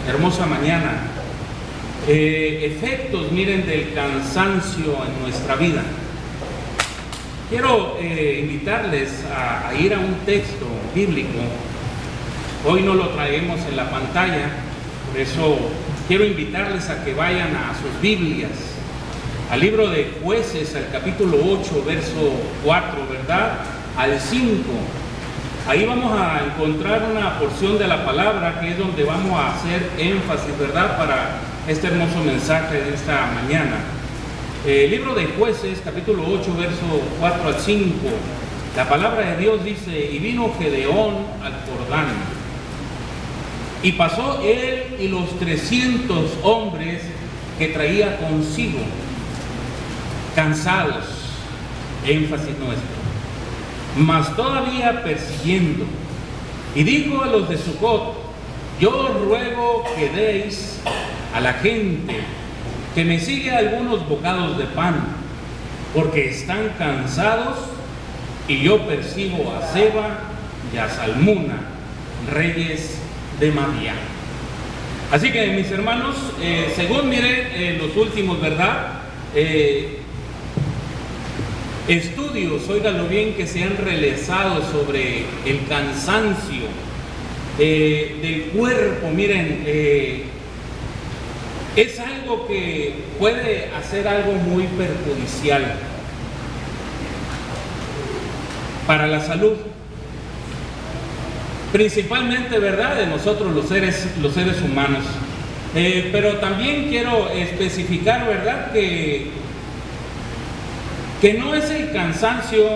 hermosa mañana. Efectos, miren, del cansancio en nuestra vida. Quiero invitarles a ir a un texto bíblico. Hoy no lo traemos en la pantalla, por eso quiero invitarles a que vayan a sus Biblias, al libro de Jueces, al capítulo 8, verso 4, ¿verdad? Al 5. Ahí vamos a encontrar una porción de la palabra que es donde vamos a hacer énfasis, ¿verdad?, para este hermoso mensaje de esta mañana. Libro de Jueces, capítulo 8, verso 4 al 5. La palabra de Dios dice: y vino Gedeón al Jordán, y pasó él y los 300 hombres que traía consigo, cansados, énfasis nuestro, mas todavía persiguiendo. Y dijo a los de Sucot: yo os ruego que deis a la gente que me sigue algunos bocados de pan, porque están cansados, y yo persigo a Seba y a Salmuna, reyes de Madián. Así que, mis hermanos, según miren los últimos, ¿verdad?, estudios, óiganlo bien, que se han realizado sobre el cansancio del cuerpo, miren, es algo que puede hacer algo muy perjudicial para la salud, principalmente, ¿verdad?, de nosotros los seres humanos. Pero también quiero especificar, ¿verdad?, que no es el cansancio,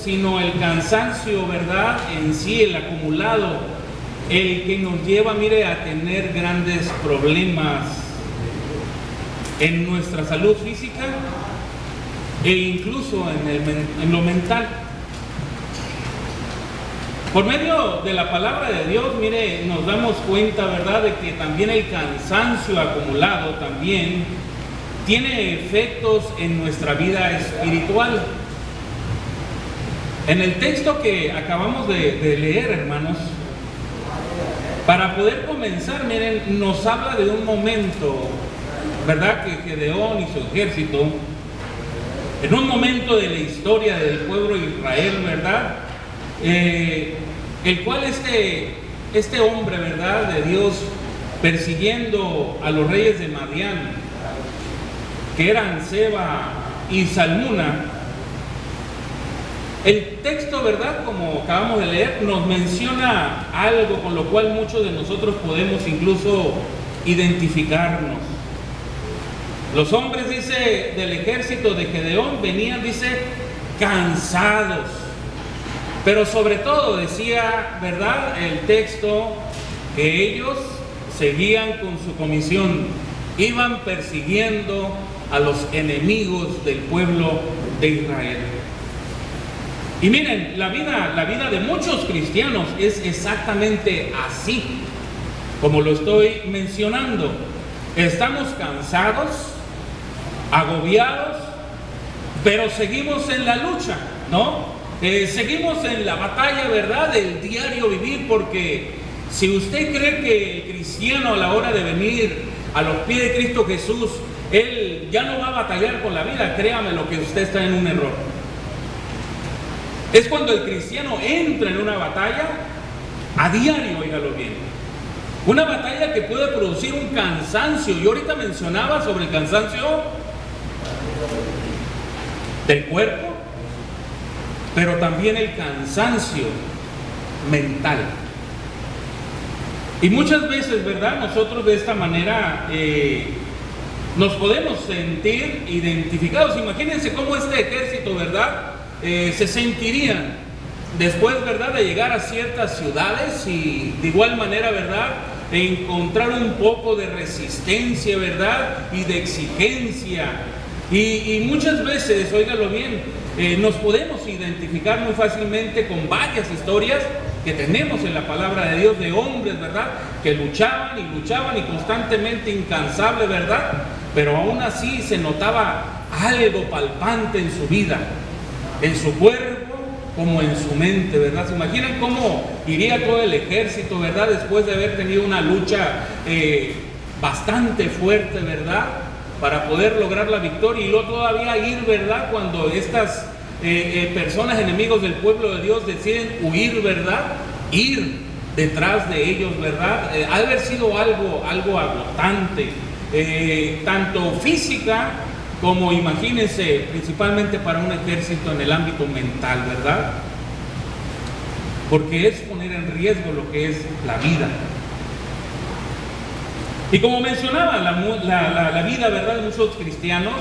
sino el cansancio, ¿verdad?, en sí, el acumulado, el que nos lleva, mire, a tener grandes problemas en nuestra salud física e incluso en lo mental. Por medio de la palabra de Dios, mire, nos damos cuenta, ¿verdad?, de que también el cansancio acumulado también tiene efectos en nuestra vida espiritual. En el texto que acabamos de leer, hermanos, para poder comenzar, miren, nos habla de un momento, ¿verdad?, que Gedeón y su ejército, en un momento de la historia del pueblo de Israel, ¿verdad?, el cual este hombre, ¿verdad?, de Dios, persiguiendo a los reyes de Madián, que eran Seba y Salmuna. El texto, ¿verdad?, como acabamos de leer, nos menciona algo con lo cual muchos de nosotros podemos incluso identificarnos. Los hombres, dice, del ejército de Gedeón venían, dice, cansados. Pero sobre todo decía, ¿verdad?, el texto, que ellos seguían con su comisión, iban persiguiendo a los enemigos del pueblo de Israel. Y miren, la vida de muchos cristianos es exactamente así, como lo estoy mencionando. Estamos cansados, agobiados, pero seguimos en la lucha, ¿no? Seguimos en la batalla, ¿verdad?, del diario vivir, porque si usted cree que el cristiano, a la hora de venir a los pies de Cristo Jesús, él ya no va a batallar con la vida, créame lo que usted está en un error. Es cuando el cristiano entra en una batalla a diario, óigalo bien, una batalla que puede producir un cansancio. Yo ahorita mencionaba sobre el cansancio del cuerpo, pero también el cansancio mental. Y muchas veces, ¿verdad?, nosotros de esta manera nos podemos sentir identificados. Imagínense cómo este ejército, ¿verdad?, se sentirían después, ¿verdad?, de llegar a ciertas ciudades y de igual manera, ¿verdad?, encontrar un poco de resistencia, ¿verdad?, y de exigencia. Y muchas veces, óigalo bien, nos podemos identificar muy fácilmente con varias historias que tenemos en la palabra de Dios de hombres, ¿verdad?, que luchaban y constantemente incansables, ¿verdad?, pero aún así se notaba algo palpante en su vida, en su cuerpo como en su mente, ¿verdad? ¿Se imaginan cómo iría todo el ejército, ¿verdad? Después de haber tenido una lucha bastante fuerte, ¿verdad? Para poder lograr la victoria, y luego todavía ir, ¿verdad? Cuando estas personas enemigos del pueblo de Dios deciden huir, ¿verdad? Ir detrás de ellos, ¿verdad? Ha de haber sido algo agotante, tanto física como, imagínense, principalmente para un ejército en el ámbito mental, ¿verdad? Porque es poner en riesgo lo que es la vida. Y como mencionaba, la vida, ¿verdad?, de muchos cristianos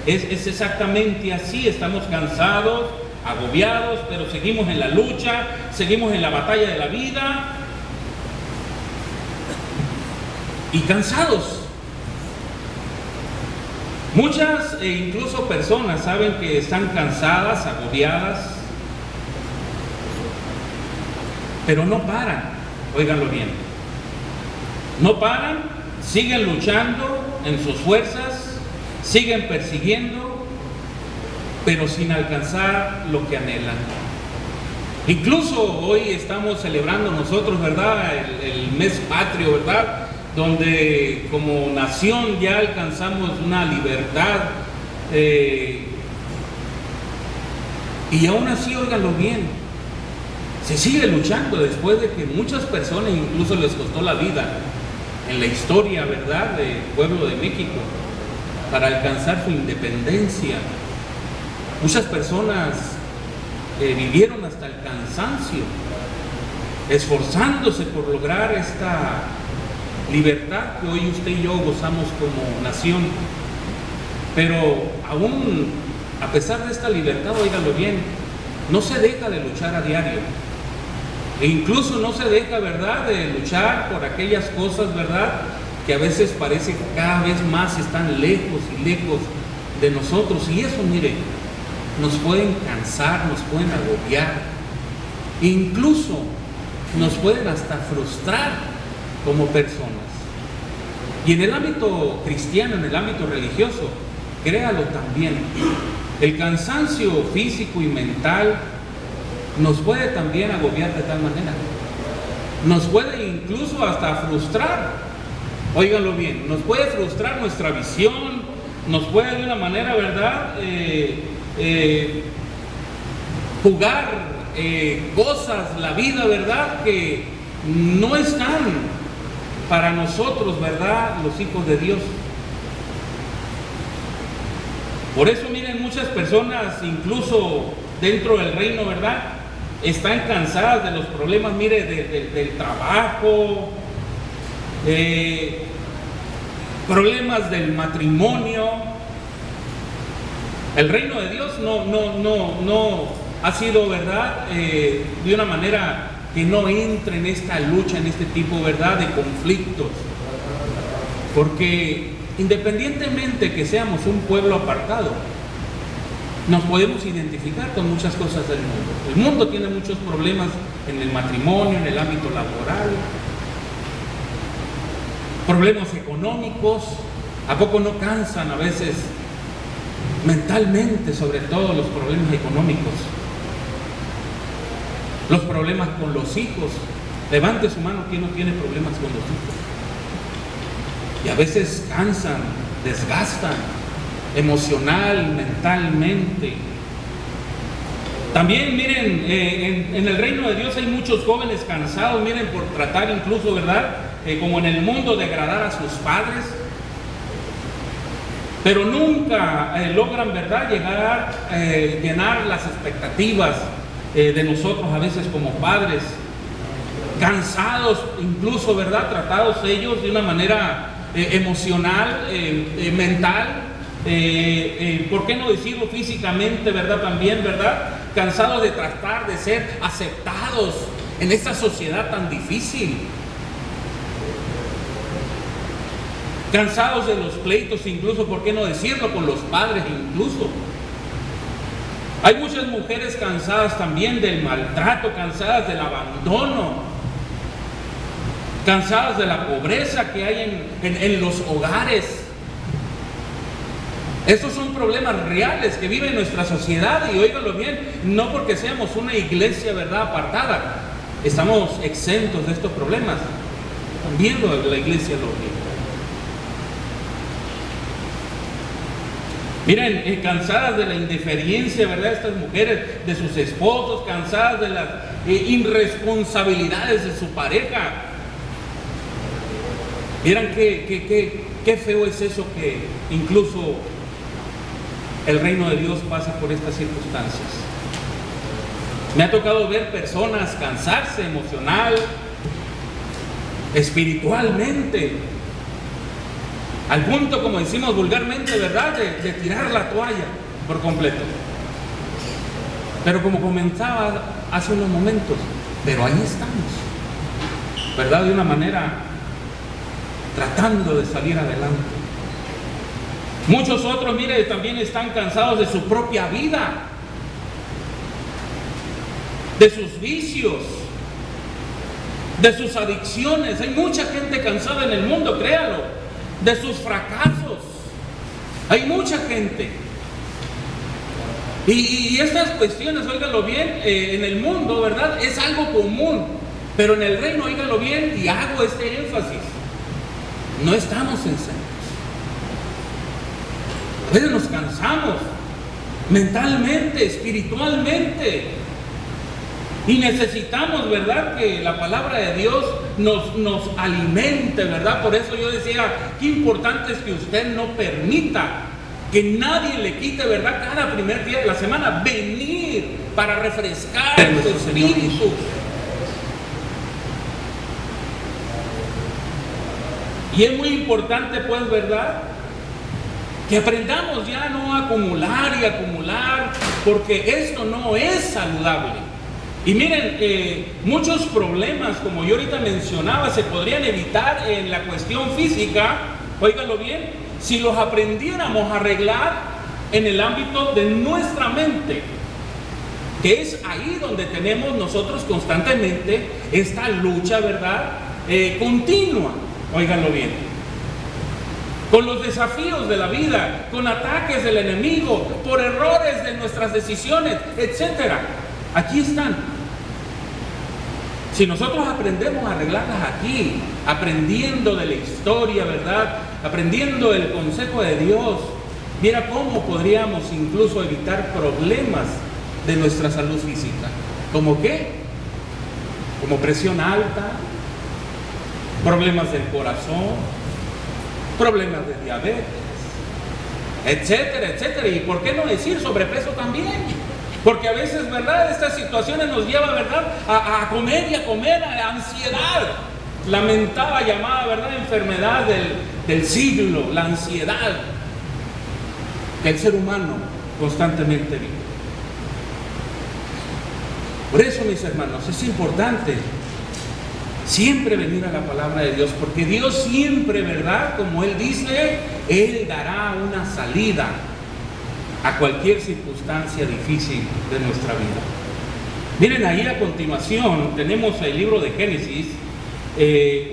es exactamente así. Estamos cansados, agobiados, pero seguimos en la lucha, seguimos en la batalla de la vida y cansados. Muchas incluso personas saben que están cansadas, agobiadas, pero no paran. Óiganlo bien, no paran, siguen luchando en sus fuerzas, siguen persiguiendo, pero sin alcanzar lo que anhelan. Incluso hoy estamos celebrando nosotros, ¿verdad?, el mes patrio, ¿verdad?, donde como nación ya alcanzamos una libertad, y aún así, óiganlo bien, se sigue luchando después de que muchas personas incluso les costó la vida en la historia, ¿verdad?, del pueblo de México para alcanzar su independencia. Muchas personas vivieron hasta el cansancio, esforzándose por lograr esta libertad que hoy usted y yo gozamos como nación. Pero aún a pesar de esta libertad, óigalo bien, no se deja de luchar a diario. E incluso no se deja, ¿verdad?, de luchar por aquellas cosas, ¿verdad?, que a veces parece que cada vez más están lejos y lejos de nosotros. Y eso, mire, nos pueden cansar, nos pueden agobiar, incluso nos pueden hasta frustrar como personas. Y en el ámbito cristiano, en el ámbito religioso, créalo también, el cansancio físico y mental nos puede también agobiar de tal manera, nos puede incluso hasta frustrar. Óiganlo bien, nos puede frustrar nuestra visión, nos puede de una manera, ¿verdad?, jugar cosas, la vida, ¿verdad?, que no están para nosotros, ¿verdad?, los hijos de Dios. Por eso, miren, muchas personas, incluso dentro del reino, ¿verdad?, están cansadas de los problemas, mire, del trabajo, problemas del matrimonio. El reino de Dios no ha sido, ¿verdad?, de una manera que no entre en esta lucha, en este tipo, ¿verdad?, de conflictos. Porque independientemente que seamos un pueblo apartado, nos podemos identificar con muchas cosas del mundo. El mundo tiene muchos problemas en el matrimonio, en el ámbito laboral, problemas económicos. ¿A poco no cansan a veces mentalmente, sobre todo los problemas económicos? Los problemas con los hijos. Levante su mano quien no tiene problemas con los hijos. Y a veces cansan, desgastan emocional, mentalmente. También, miren, en el reino de Dios hay muchos jóvenes cansados, miren, por tratar incluso, ¿verdad?, como en el mundo, de agradar a sus padres, pero nunca logran, ¿verdad?, llenar las expectativas de nosotros a veces como padres. Cansados incluso, ¿verdad?, tratados ellos de una manera emocional, mental, ¿por qué no decirlo físicamente, ¿verdad?, también, ¿verdad?, cansados de tratar de ser aceptados en esta sociedad tan difícil. Cansados de los pleitos, incluso, ¿por qué no decirlo?, con los padres incluso. Hay muchas mujeres cansadas también del maltrato, cansadas del abandono, cansadas de la pobreza que hay en los hogares. Estos son problemas reales que vive nuestra sociedad, y óiganlo bien, no porque seamos una iglesia, ¿verdad?, apartada, estamos exentos de estos problemas. También la iglesia lo vive. Miren, cansadas de la indiferencia, ¿verdad?, estas mujeres, de sus esposos, cansadas de las irresponsabilidades de su pareja. Miren qué feo es eso, que incluso el reino de Dios pasa por estas circunstancias. Me ha tocado ver personas cansarse emocional, espiritualmente, al punto, como decimos vulgarmente, ¿verdad?, de tirar la toalla por completo. Pero como comenzaba hace unos momentos, pero ahí estamos, ¿verdad?, de una manera tratando de salir adelante. Muchos otros, mire, también están cansados de su propia vida, de sus vicios, de sus adicciones. Hay mucha gente cansada en el mundo, créalo. De sus fracasos. Hay mucha gente. Y estas cuestiones, óiganlo bien, en el mundo, ¿verdad?, es algo común. Pero en el reino, óiganlo bien, y hago este énfasis, no estamos exentos. A veces nos cansamos mentalmente, espiritualmente, y necesitamos, ¿verdad?, que la palabra de Dios nos alimente, ¿verdad? Por eso yo decía, qué importante es que usted no permita que nadie le quite, ¿verdad?, cada primer día de la semana venir para refrescar su espíritu. Y es muy importante, pues, ¿verdad?, que aprendamos ya no a acumular y acumular, porque esto no es saludable. Y miren, muchos problemas, como yo ahorita mencionaba, se podrían evitar en la cuestión física, óiganlo bien, si los aprendiéramos a arreglar en el ámbito de nuestra mente, que es ahí donde tenemos nosotros constantemente esta lucha, ¿verdad?, continua, óiganlo bien, con los desafíos de la vida, con ataques del enemigo, por errores de nuestras decisiones, etcétera. Aquí están. Si nosotros aprendemos a arreglarlas aquí, aprendiendo de la historia, ¿verdad?, aprendiendo el consejo de Dios, mira cómo podríamos incluso evitar problemas de nuestra salud física. ¿Cómo qué? Como presión alta, problemas del corazón, problemas de diabetes, etcétera, etcétera. Y por qué no decir sobrepeso también. Porque a veces, ¿verdad?, estas situaciones nos llevan, ¿verdad?, a comer y a comer, a ansiedad. Lamentada llamada, ¿verdad?, enfermedad del siglo, la ansiedad que el ser humano constantemente vive. Por eso, mis hermanos, es importante siempre venir a la palabra de Dios, porque Dios siempre, ¿verdad?, como Él dice, Él dará una salida a cualquier circunstancia difícil de nuestra vida. Miren, ahí a continuación tenemos el libro de Génesis,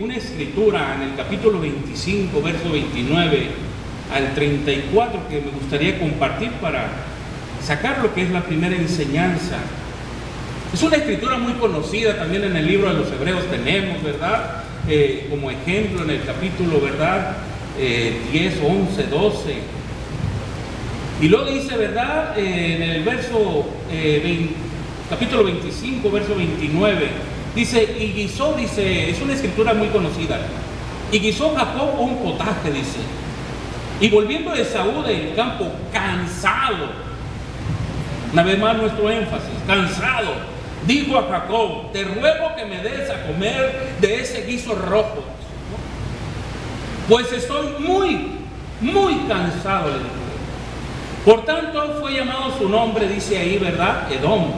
una escritura en el capítulo 25, verso 29 al 34, que me gustaría compartir para sacar lo que es la primera enseñanza. Es una escritura muy conocida, también en el libro de los Hebreos tenemos, ¿verdad?, como ejemplo en el capítulo, ¿verdad?, 10, 11, 12. Y luego dice, ¿verdad?, en el verso capítulo 25, verso 29, dice, y guisó, dice, es una escritura muy conocida, y guisó Jacob un potaje, dice, y volviendo Esaú del campo cansado, una vez más nuestro énfasis, cansado, dijo a Jacob, te ruego que me des a comer de ese guiso rojo, pues estoy muy cansado, le dijo. Por tanto fue llamado su nombre, dice ahí, ¿verdad?, Edom.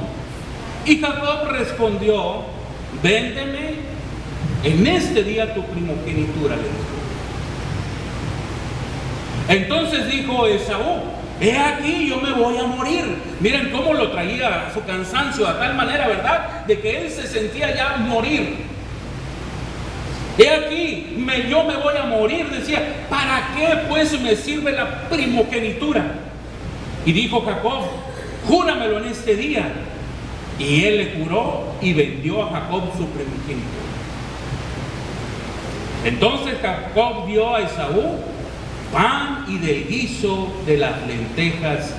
Y Jacob respondió, véndeme en este día tu primogenitura, le dijo. Entonces dijo Esaú, he aquí, yo me voy a morir. Miren cómo lo traía a su cansancio, a tal manera, ¿verdad?, de que él se sentía ya morir. He aquí, yo me voy a morir, decía, ¿para qué pues me sirve la primogenitura? Y dijo Jacob, júramelo en este día. Y él le juró y vendió a Jacob su primogenitura. Entonces Jacob dio a Esaú pan y del guiso de las lentejas,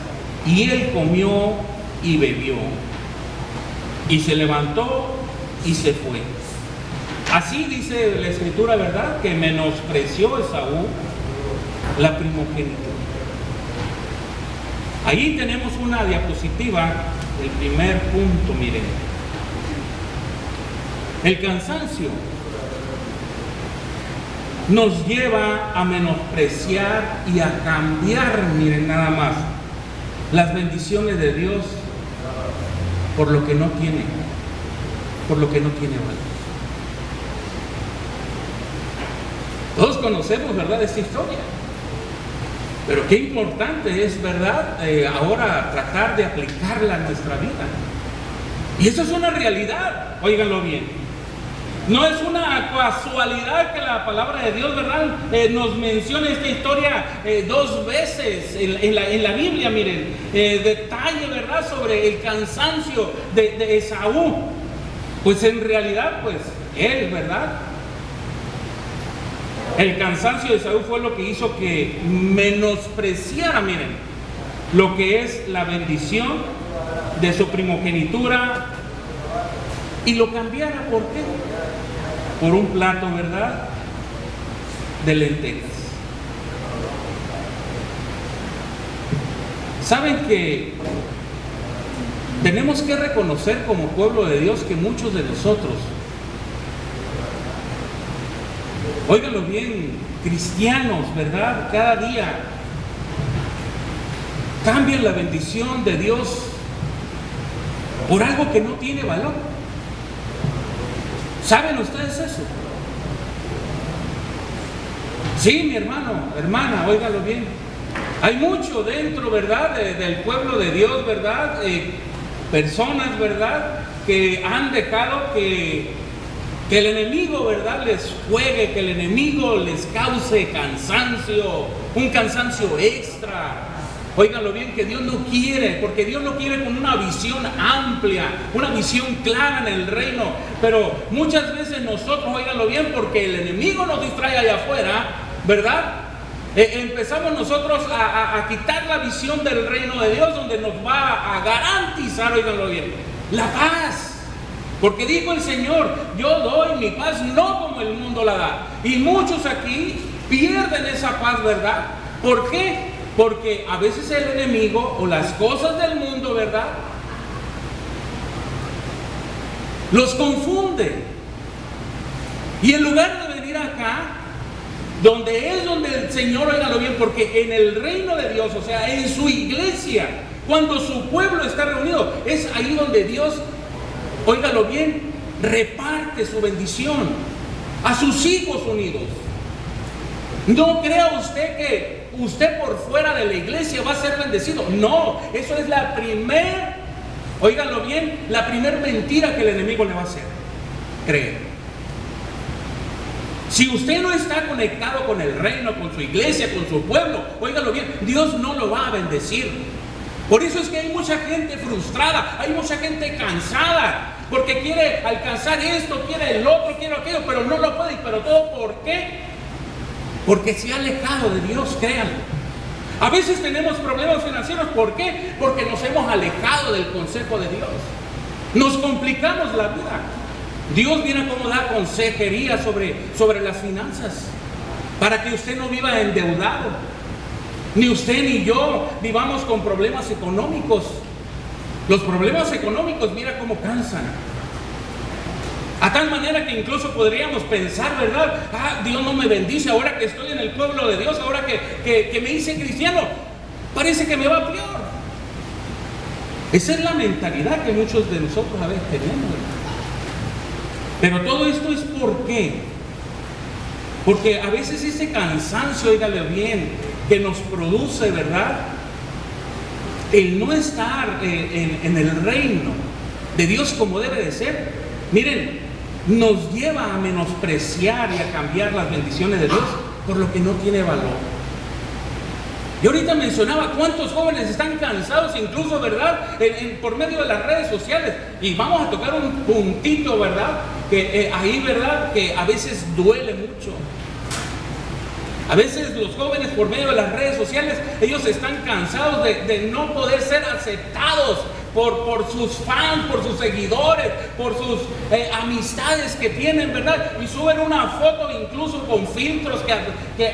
y él comió y bebió, y se levantó y se fue. Así dice la Escritura, ¿verdad?, que menospreció Esaú la primogenitura. Ahí tenemos una diapositiva, el primer punto, miren. El cansancio nos lleva a menospreciar y a cambiar, miren nada más, las bendiciones de Dios por lo que no tiene, valor. Todos conocemos, ¿verdad?, esta historia. Pero qué importante es, ¿verdad?, ahora tratar de aplicarla en nuestra vida. Y eso es una realidad, óiganlo bien. No es una casualidad que la palabra de Dios, ¿verdad?, nos mencione esta historia 2 veces en la Biblia, miren. Detalle, ¿verdad?, sobre el cansancio de Esaú. Pues en realidad, pues, él, ¿verdad?, el cansancio de Esaú fue lo que hizo que menospreciara, miren, lo que es la bendición de su primogenitura y lo cambiara. ¿Por qué? Por un plato, ¿verdad?, de lentejas. ¿Saben que tenemos que reconocer como pueblo de Dios que muchos de nosotros, óiganlo bien, cristianos, ¿verdad?, cada día cambian la bendición de Dios por algo que no tiene valor? ¿Saben ustedes eso? Sí, mi hermano, hermana, óigalo bien. Hay mucho dentro, ¿verdad?, del pueblo de Dios, ¿verdad?, personas, ¿verdad?, que han dejado que el enemigo, ¿verdad?, les juegue, que el enemigo les cause cansancio, un cansancio extra. Óiganlo bien, que Dios no quiere, porque Dios lo quiere con una visión amplia, una visión clara en el reino. Pero muchas veces nosotros, óiganlo bien, porque el enemigo nos distrae allá afuera, ¿verdad?, empezamos nosotros a quitar la visión del reino de Dios, donde nos va a garantizar, óiganlo bien, la paz. Porque dijo el Señor, yo doy mi paz no como el mundo la da. Y muchos aquí pierden esa paz, ¿verdad? ¿Por qué? Porque a veces el enemigo o las cosas del mundo, ¿verdad?, los confunde. Y en lugar de venir acá, donde el Señor, óigalo bien, porque en el reino de Dios, o sea, en su iglesia, cuando su pueblo está reunido, es ahí donde Dios, óigalo bien, reparte su bendición a sus hijos unidos. No crea usted que usted por fuera de la iglesia va a ser bendecido. No, eso es la primer, óigalo bien, la primer mentira que el enemigo le va a hacer creer. Si usted no está conectado con el reino, con su iglesia, con su pueblo, óigalo bien, Dios no lo va a bendecir. Por eso es que hay mucha gente frustrada, hay mucha gente cansada, porque quiere alcanzar esto, quiere el otro, quiere aquello, pero no lo puede. ¿Pero todo por qué? Porque se ha alejado de Dios, créanlo. A veces tenemos problemas financieros, ¿por qué? Porque nos hemos alejado del consejo de Dios. Nos complicamos la vida. Dios viene como da consejería sobre las finanzas, para que usted no viva endeudado. Ni usted ni yo vivamos con problemas económicos. Los problemas económicos, mira cómo cansan. A tal manera que incluso podríamos pensar, ¿verdad? Dios no me bendice ahora que estoy en el pueblo de Dios, ahora que me hice cristiano, parece que me va peor. Esa es la mentalidad que muchos de nosotros a veces tenemos, ¿verdad? Pero todo esto es ¿por qué? Porque a veces ese cansancio, óigale bien, que nos produce, ¿verdad?, el no estar en el reino de Dios como debe de ser. Miren, nos lleva a menospreciar y a cambiar las bendiciones de Dios por lo que no tiene valor. Y ahorita mencionaba cuántos jóvenes están cansados, incluso, ¿verdad?, por medio de las redes sociales. Y vamos a tocar un puntito, ¿verdad?, que ahí, ¿verdad?, que a veces duele mucho. A veces los jóvenes, por medio de las redes sociales, ellos están cansados de no poder ser aceptados por sus fans, por sus seguidores, por sus amistades que tienen, ¿verdad? Y suben una foto incluso con filtros que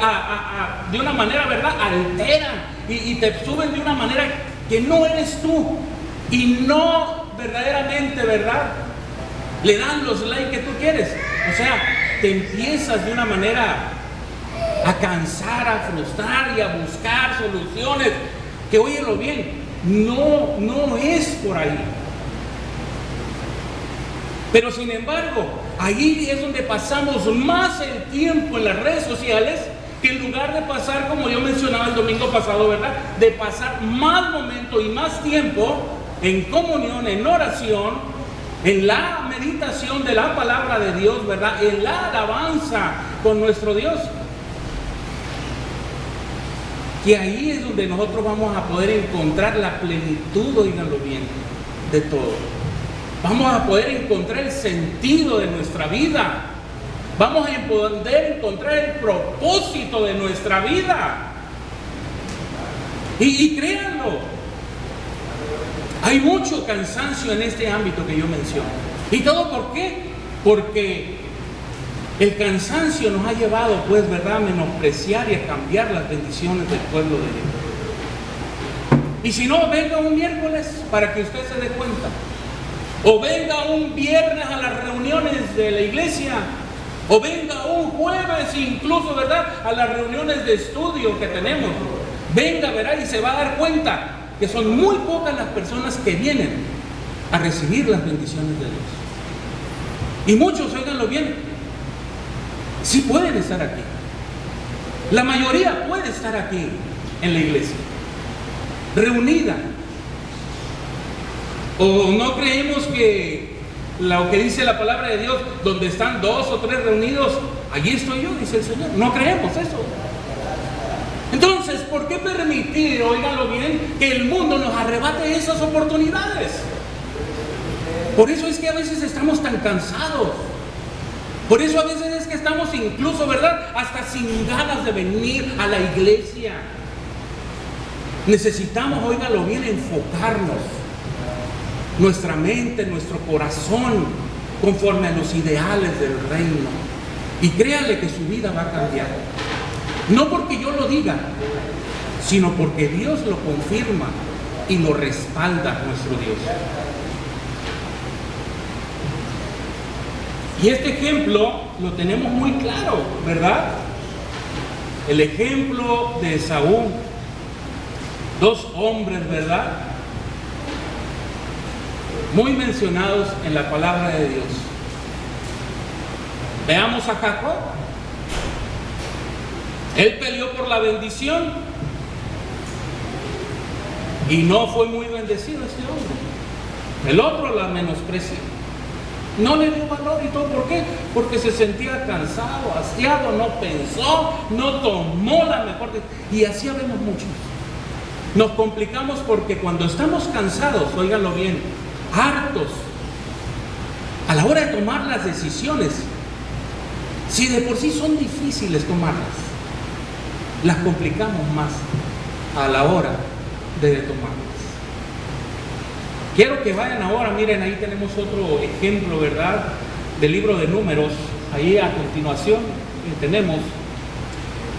de una manera, ¿verdad?, alteran y te suben de una manera que no eres tú y no verdaderamente, ¿verdad?, le dan los likes que tú quieres. O sea, te empiezas de una manera a cansar, a frustrar y a buscar soluciones que, óyelo bien, no es por ahí. Pero sin embargo, ahí es donde pasamos más el tiempo en las redes sociales, que en lugar de pasar, como yo mencionaba el domingo pasado, ¿verdad?, de pasar más momento y más tiempo en comunión, en oración, en la meditación de la palabra de Dios, ¿verdad?, en la alabanza con nuestro Dios. Y ahí es donde nosotros vamos a poder encontrar la plenitud, oíganlo bien, de todo. Vamos a poder encontrar el sentido de nuestra vida. Vamos a poder encontrar el propósito de nuestra vida. Y créanlo, hay mucho cansancio en este ámbito que yo menciono. ¿Y todo por qué? Porque el cansancio nos ha llevado, pues, ¿verdad?, a menospreciar y a cambiar las bendiciones del pueblo de Dios. Y si no, venga un miércoles para que usted se dé cuenta. O venga un viernes a las reuniones de la iglesia. O venga un jueves incluso, ¿verdad?, a las reuniones de estudio que tenemos. Venga, verá, y se va a dar cuenta que son muy pocas las personas que vienen a recibir las bendiciones de Dios. Y muchos, óiganlo bien, sí pueden estar aquí. La mayoría puede estar aquí en la iglesia, reunida. ¿O no creemos que lo que dice la palabra de Dios, donde están 2 o 3 reunidos, allí estoy yo, dice el Señor? No creemos eso. Entonces, ¿por qué permitir, óiganlo bien, que el mundo nos arrebate esas oportunidades? Por eso es que a veces estamos tan cansados. Por eso a veces es que estamos incluso, ¿verdad?, hasta sin ganas de venir a la iglesia. Necesitamos, óigalo bien, enfocarnos nuestra mente, nuestro corazón, conforme a los ideales del reino. Y créale que su vida va a cambiar. No porque yo lo diga, sino porque Dios lo confirma y lo respalda nuestro Dios. Y este ejemplo lo tenemos muy claro, ¿verdad? El ejemplo de Esaú. 2 hombres, ¿verdad?, muy mencionados en la palabra de Dios. Veamos a Jacob. Él peleó por la bendición y no fue muy bendecido este hombre. El otro la menospreció. No le dio valor y todo. ¿Por qué? Porque se sentía cansado, hastiado, no pensó, no tomó la mejor. Y así vemos muchos. Nos complicamos porque cuando estamos cansados, óiganlo bien, hartos, a la hora de tomar las decisiones, si de por sí son difíciles tomarlas, las complicamos más a la hora de tomarlas. Quiero que vayan ahora, miren, ahí tenemos otro ejemplo, ¿verdad?, del libro de Números. Ahí a continuación tenemos,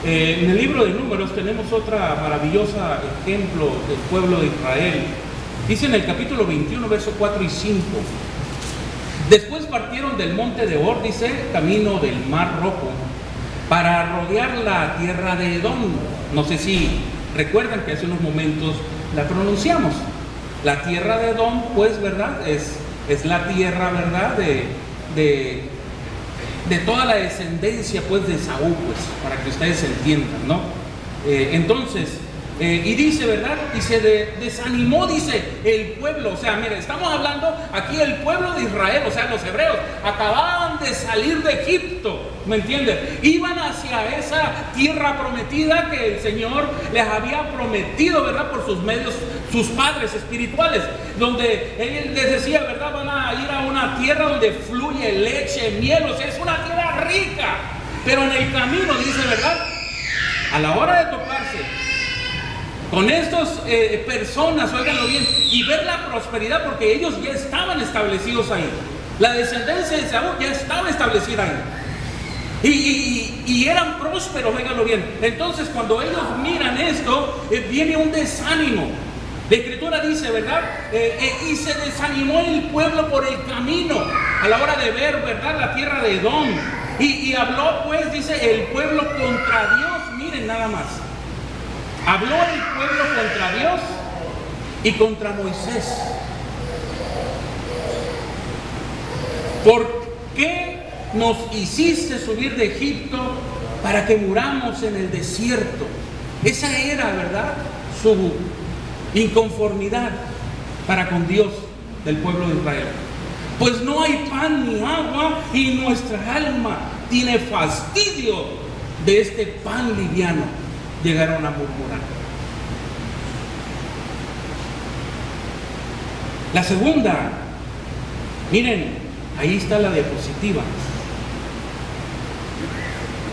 en el libro de Números tenemos otra maravillosa ejemplo del pueblo de Israel. Dice en el capítulo 21, versos 4 y 5. Después partieron del monte de Or, dice, camino del Mar Rojo, para rodear la tierra de Edom. No sé si recuerdan que hace unos momentos la pronunciamos. La tierra de Edom, pues, ¿verdad?, es la tierra, ¿verdad?, de toda la descendencia, pues, de Saúl, pues, para que ustedes entiendan, ¿no? Entonces, y dice, ¿verdad? Y se desanimó, dice, el pueblo. O sea, mire, estamos hablando aquí del pueblo de Israel, o sea, los hebreos acababan de salir de Egipto, ¿me entiendes? Iban hacia esa tierra prometida que el Señor les había prometido, ¿verdad? Por sus medios, sus padres espirituales, donde Él les decía, ¿verdad? Van a ir a una tierra donde fluye leche, miel, o sea, es una tierra rica. Pero en el camino, dice, ¿verdad? A la hora de toparse con estas personas, óiganlo bien, y ver la prosperidad, porque ellos ya estaban establecidos ahí. La descendencia de Saúl ya estaba establecida ahí. Y eran prósperos, óiganlo bien. Entonces, cuando ellos miran esto, viene un desánimo. La Escritura dice, ¿verdad? Y se desanimó el pueblo por el camino, a la hora de ver, ¿verdad?, la tierra de Edom. Y habló, pues, dice, el pueblo contra Dios. Miren nada más. Habló el pueblo contra Dios y contra Moisés. ¿Por qué nos hiciste subir de Egipto para que muramos en el desierto? Esa era, ¿verdad?, su inconformidad para con Dios del pueblo de Israel. Pues no hay pan ni agua y nuestra alma tiene fastidio de este pan liviano. Llegaron a murmurar. La segunda, miren, ahí está la diapositiva.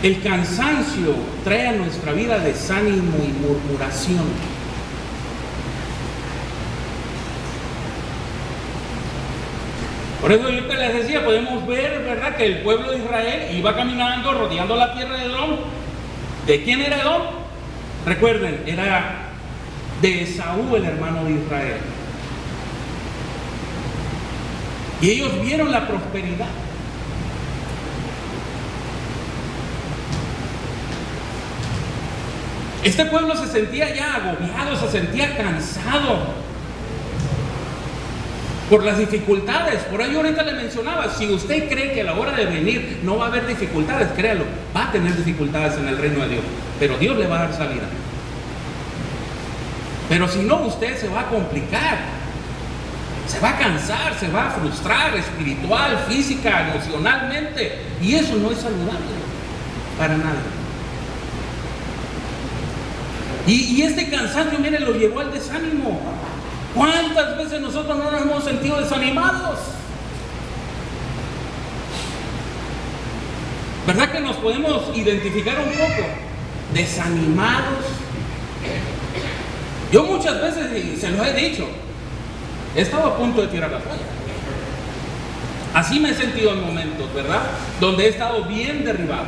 El cansancio trae a nuestra vida desánimo y murmuración. Por eso yo les decía, podemos ver, ¿verdad?, que el pueblo de Israel iba caminando, rodeando la tierra de Edom. ¿De quién era Edom? Recuerden, era de Esaú, el hermano de Israel. Y ellos vieron la prosperidad. Este pueblo se sentía ya agobiado, se sentía cansado por las dificultades. Por ahí ahorita le mencionaba, si usted cree que a la hora de venir no va a haber dificultades, créalo, va a tener dificultades en el reino de Dios, pero Dios le va a dar salida. Pero si no, usted se va a complicar, se va a cansar, se va a frustrar espiritual, física, emocionalmente, y eso no es saludable para nada. Y este cansancio, mire, lo llevó al desánimo. ¿Cuántas veces nosotros no nos hemos sentido desanimados? ¿Verdad que nos podemos identificar un poco? Desanimados. Yo muchas veces, y se los he dicho, he estado a punto de tirar la toalla. Así me he sentido en momentos, ¿verdad?, donde he estado bien derribado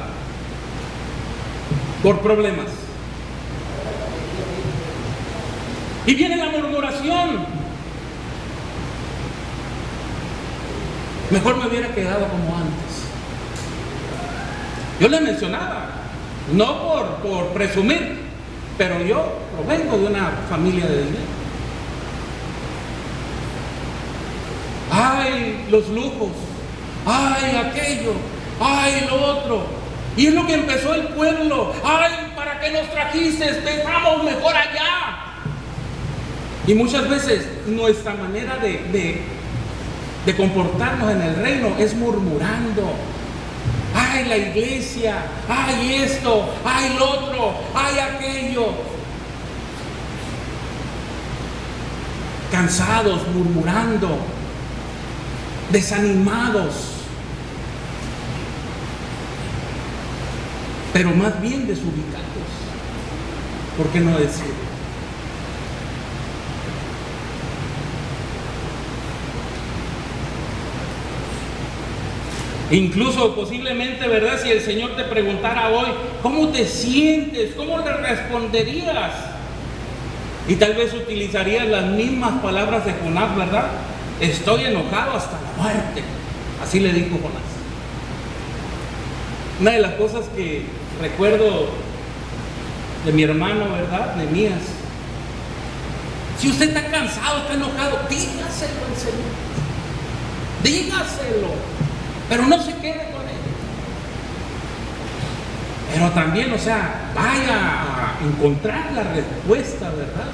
por problemas. Y viene la murmuración. Mejor me hubiera quedado como antes. Yo le mencionaba, no por presumir, pero yo provengo de una familia de dinero. Ay, los lujos, ay, aquello, ay, lo otro. Y es lo que empezó el pueblo. Ay, ¿para qué nos trajiste? Estamos mejor allá. Y muchas veces nuestra manera de comportarnos en el reino es murmurando. Ay, la iglesia, ay, esto, ay, lo otro, ay, aquello. Cansados, murmurando, desanimados, pero más bien desubicados. ¿Por qué no decirlo? Incluso posiblemente, ¿verdad?, si el Señor te preguntara hoy, ¿cómo te sientes? ¿Cómo le responderías? Y tal vez utilizarías las mismas palabras de Jonás, ¿verdad? Estoy enojado hasta la muerte. Así le dijo Jonás. Una de las cosas que recuerdo de mi hermano, ¿verdad?, Nehemías. Si usted está cansado, está enojado, dígaselo al Señor. Dígaselo. Pero no se quede con él. Pero también, vaya a encontrar la respuesta, ¿verdad?,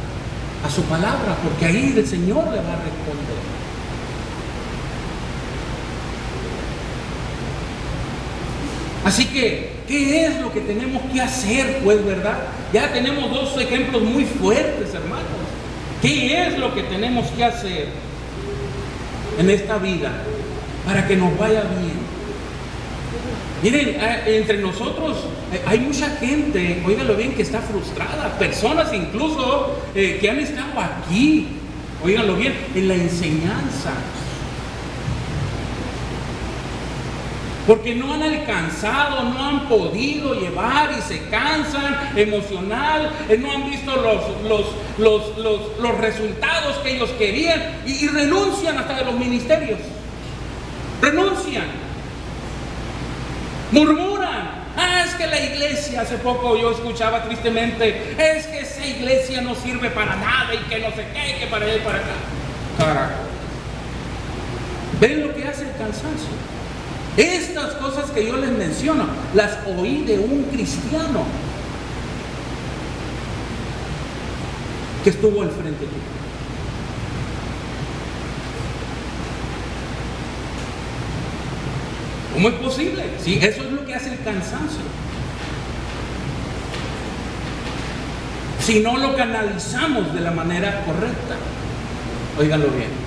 a su palabra, porque ahí el Señor le va a responder. Así que, ¿qué es lo que tenemos que hacer, pues, verdad? Ya tenemos dos ejemplos muy fuertes, hermanos. ¿Qué es lo que tenemos que hacer en esta vida para que nos vaya bien? Miren, entre nosotros hay mucha gente, óiganlo bien, que está frustrada. Personas incluso que han estado aquí, óiganlo bien, en la enseñanza. Porque no han alcanzado, no han podido llevar y se cansan emocional, no han visto los resultados que ellos querían y renuncian hasta de los ministerios. Renuncian. Murmuran. Es que la iglesia, hace poco yo escuchaba tristemente, es que esa iglesia no sirve para nada y que no sé qué, que para allá y para acá. Carajo. ¿Ven lo que hace el cansancio? Estas cosas que yo les menciono, las oí de un cristiano que estuvo al frente de mí. ¿Cómo es posible? Sí, eso es lo que hace el cansancio. Si no lo canalizamos de la manera correcta. Óiganlo bien.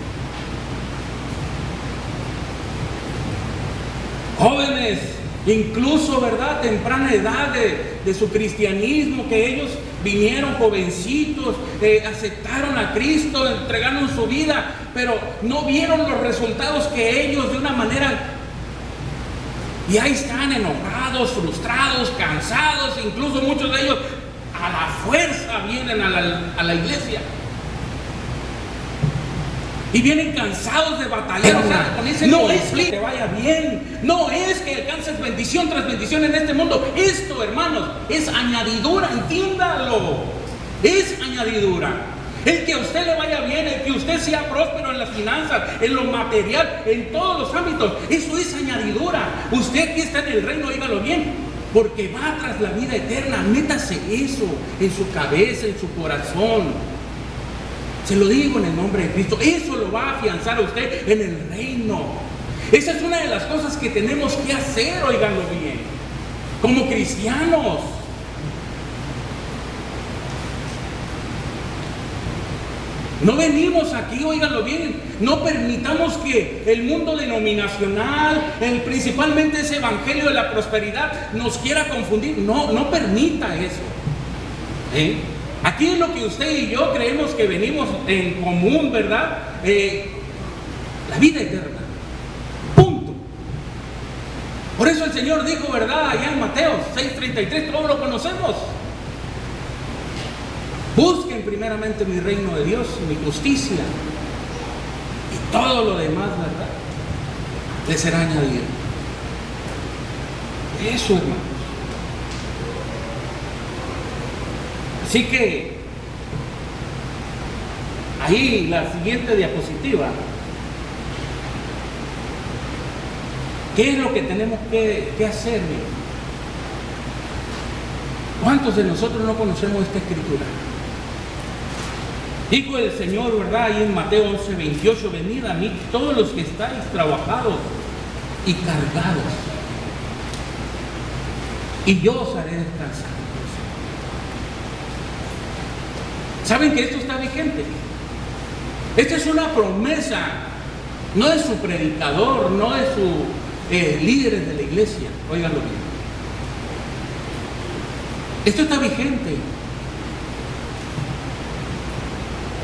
Jóvenes, incluso, ¿verdad?, temprana edad de su cristianismo, que ellos vinieron jovencitos, aceptaron a Cristo, entregaron su vida, pero no vieron los resultados que ellos de una manera... Y ahí están enojados, frustrados, cansados, incluso muchos de ellos a la fuerza vienen a la iglesia. Y vienen cansados de batallar, con ese no es que te vaya bien, no es que alcances bendición tras bendición en este mundo. Esto, hermanos, es añadidura, entiéndalo, es añadidura. El que a usted le vaya bien, el que usted sea próspero en las finanzas, en lo material, en todos los ámbitos, eso es añadidura. Usted aquí está en el reino, dígalo bien, porque va tras la vida eterna. Métase eso en su cabeza, en su corazón. Se lo digo en el nombre de Cristo. Eso lo va a afianzar a usted en el reino. Esa es una de las cosas que tenemos que hacer, óiganlo bien, como cristianos. No venimos aquí, óiganlo bien, no permitamos que el mundo denominacional, principalmente ese evangelio de la prosperidad, nos quiera confundir. No permita eso. Aquí es lo que usted y yo creemos que venimos en común, ¿verdad? La vida eterna. Punto. Por eso el Señor dijo, ¿verdad?, allá en Mateo 6:33, todos lo conocemos. Busquen primeramente mi reino de Dios, mi justicia, y todo lo demás, ¿verdad?, les será añadido. Eso, hermanos. Así que, ahí la siguiente diapositiva. ¿Qué es lo que tenemos que hacer? ¿Cuántos de nosotros no conocemos esta escritura? Dijo el Señor, ¿verdad?, ahí en Mateo 11:28, venid a mí todos los que estáis trabajados y cargados, y yo os haré descansar. ¿Saben que esto está vigente? Esta es una promesa, no de su predicador, no de sus líderes de la iglesia. Óiganlo bien. Esto está vigente.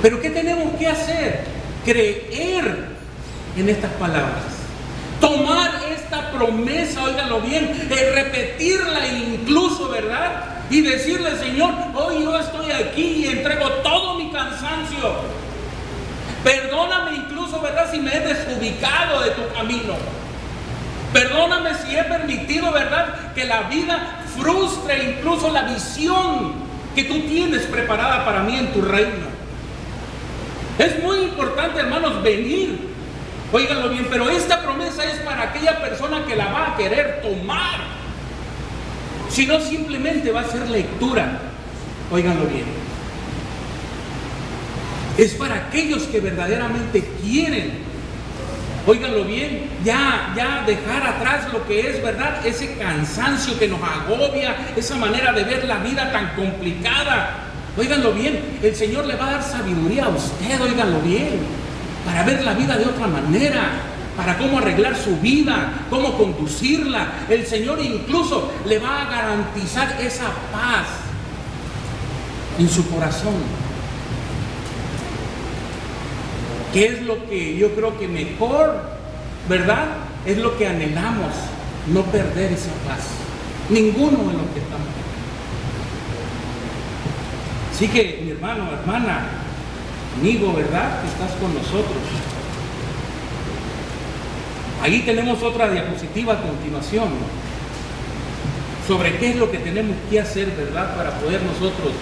Pero ¿qué tenemos que hacer? Creer en estas palabras. Tomar esta promesa, óiganlo bien, repetirla incluso, ¿verdad? Y decirle, Señor, hoy yo estoy aquí y entrego todo mi cansancio. Perdóname incluso, ¿verdad?, si me he desubicado de tu camino. Perdóname si he permitido, ¿verdad?, que la vida frustre incluso la visión que tú tienes preparada para mí en tu reino. Es muy importante, hermanos, venir, óiganlo bien, pero esta promesa es para aquella persona que la va a querer tomar. sino simplemente va a ser lectura. Óiganlo bien. Es para aquellos que verdaderamente quieren, óiganlo bien, ya dejar atrás lo que es, ¿verdad?, ese cansancio que nos agobia, esa manera de ver la vida tan complicada. Óiganlo bien, el Señor le va a dar sabiduría a usted, óiganlo bien, para ver la vida de otra manera, para cómo arreglar su vida, cómo conducirla. El Señor incluso le va a garantizar esa paz en su corazón, que es lo que yo creo que mejor, ¿verdad?, es lo que anhelamos, no perder esa paz, ninguno en lo que estamos. Así que, mi hermano, hermana, amigo, ¿verdad?, que estás con nosotros. Ahí tenemos otra diapositiva a continuación sobre qué es lo que tenemos que hacer, ¿verdad?, para poder nosotros,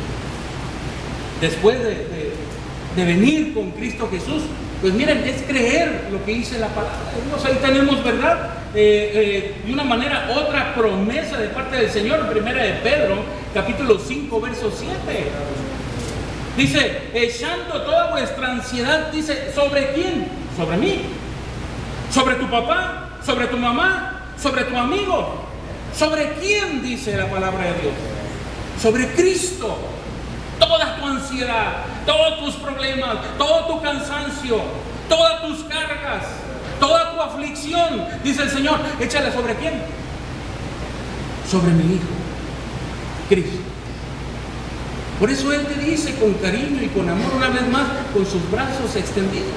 después de venir con Cristo Jesús, pues miren, es creer lo que dice la palabra de Dios. Ahí tenemos, ¿verdad?, de una manera otra promesa de parte del Señor, primera de Pedro, capítulo 5, verso 7. Dice, echando toda vuestra ansiedad, dice, ¿sobre quién? Sobre mí, sobre tu papá, sobre tu mamá, sobre tu amigo. ¿Sobre quién? Dice la palabra de Dios. Sobre Cristo. Toda tu ansiedad, todos tus problemas, todo tu cansancio, todas tus cargas, toda tu aflicción, dice el Señor, échale ¿sobre quién? Sobre mi Hijo, Cristo. Por eso Él te dice con cariño y con amor, una vez más, con sus brazos extendidos,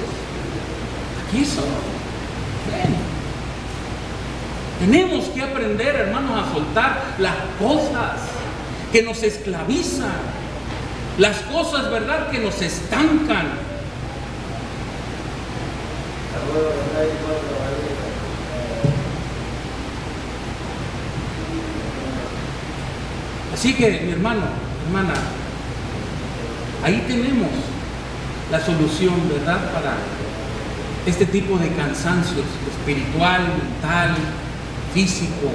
aquí estoy, ven. Tenemos que aprender, hermanos, a soltar las cosas que nos esclavizan, las cosas, ¿verdad?, que nos estancan. Así que, mi hermano, hermana, ahí tenemos la solución, ¿verdad?, para este tipo de cansancios espiritual, mental, físico.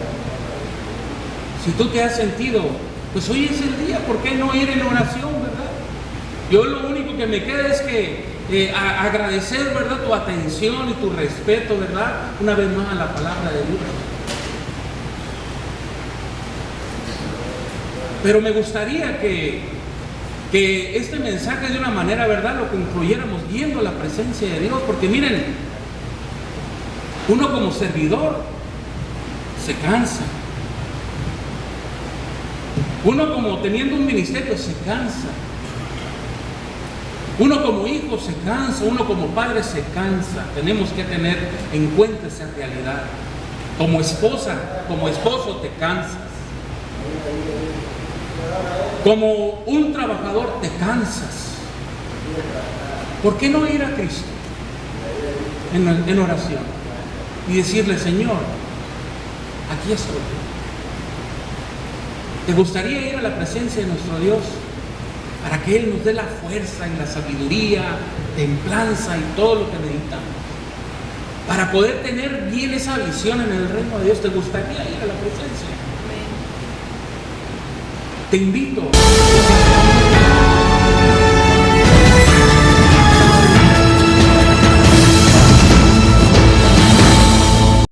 Si tú te has sentido, pues hoy es el día, ¿por qué no ir en oración, verdad? Yo lo único que me queda es que agradecer, ¿verdad?, tu atención y tu respeto, ¿verdad?, una vez más a la palabra de Dios. Pero me gustaría que este mensaje de una manera, ¿verdad?, lo concluyéramos viendo la presencia de Dios, porque miren, uno como servidor se cansa. Uno como teniendo un ministerio se cansa. Uno como hijo se cansa, uno como padre se cansa. Tenemos que tener en cuenta esa realidad. Como esposa, como esposo te cansas. Como un trabajador te cansas. ¿Por qué no ir a Cristo en oración y decirle, Señor, aquí estoy? ¿Te gustaría ir a la presencia de nuestro Dios para que Él nos dé la fuerza y la sabiduría, templanza y todo lo que necesitamos? Para poder tener bien esa visión en el reino de Dios, ¿te gustaría ir a la presencia? Te invito.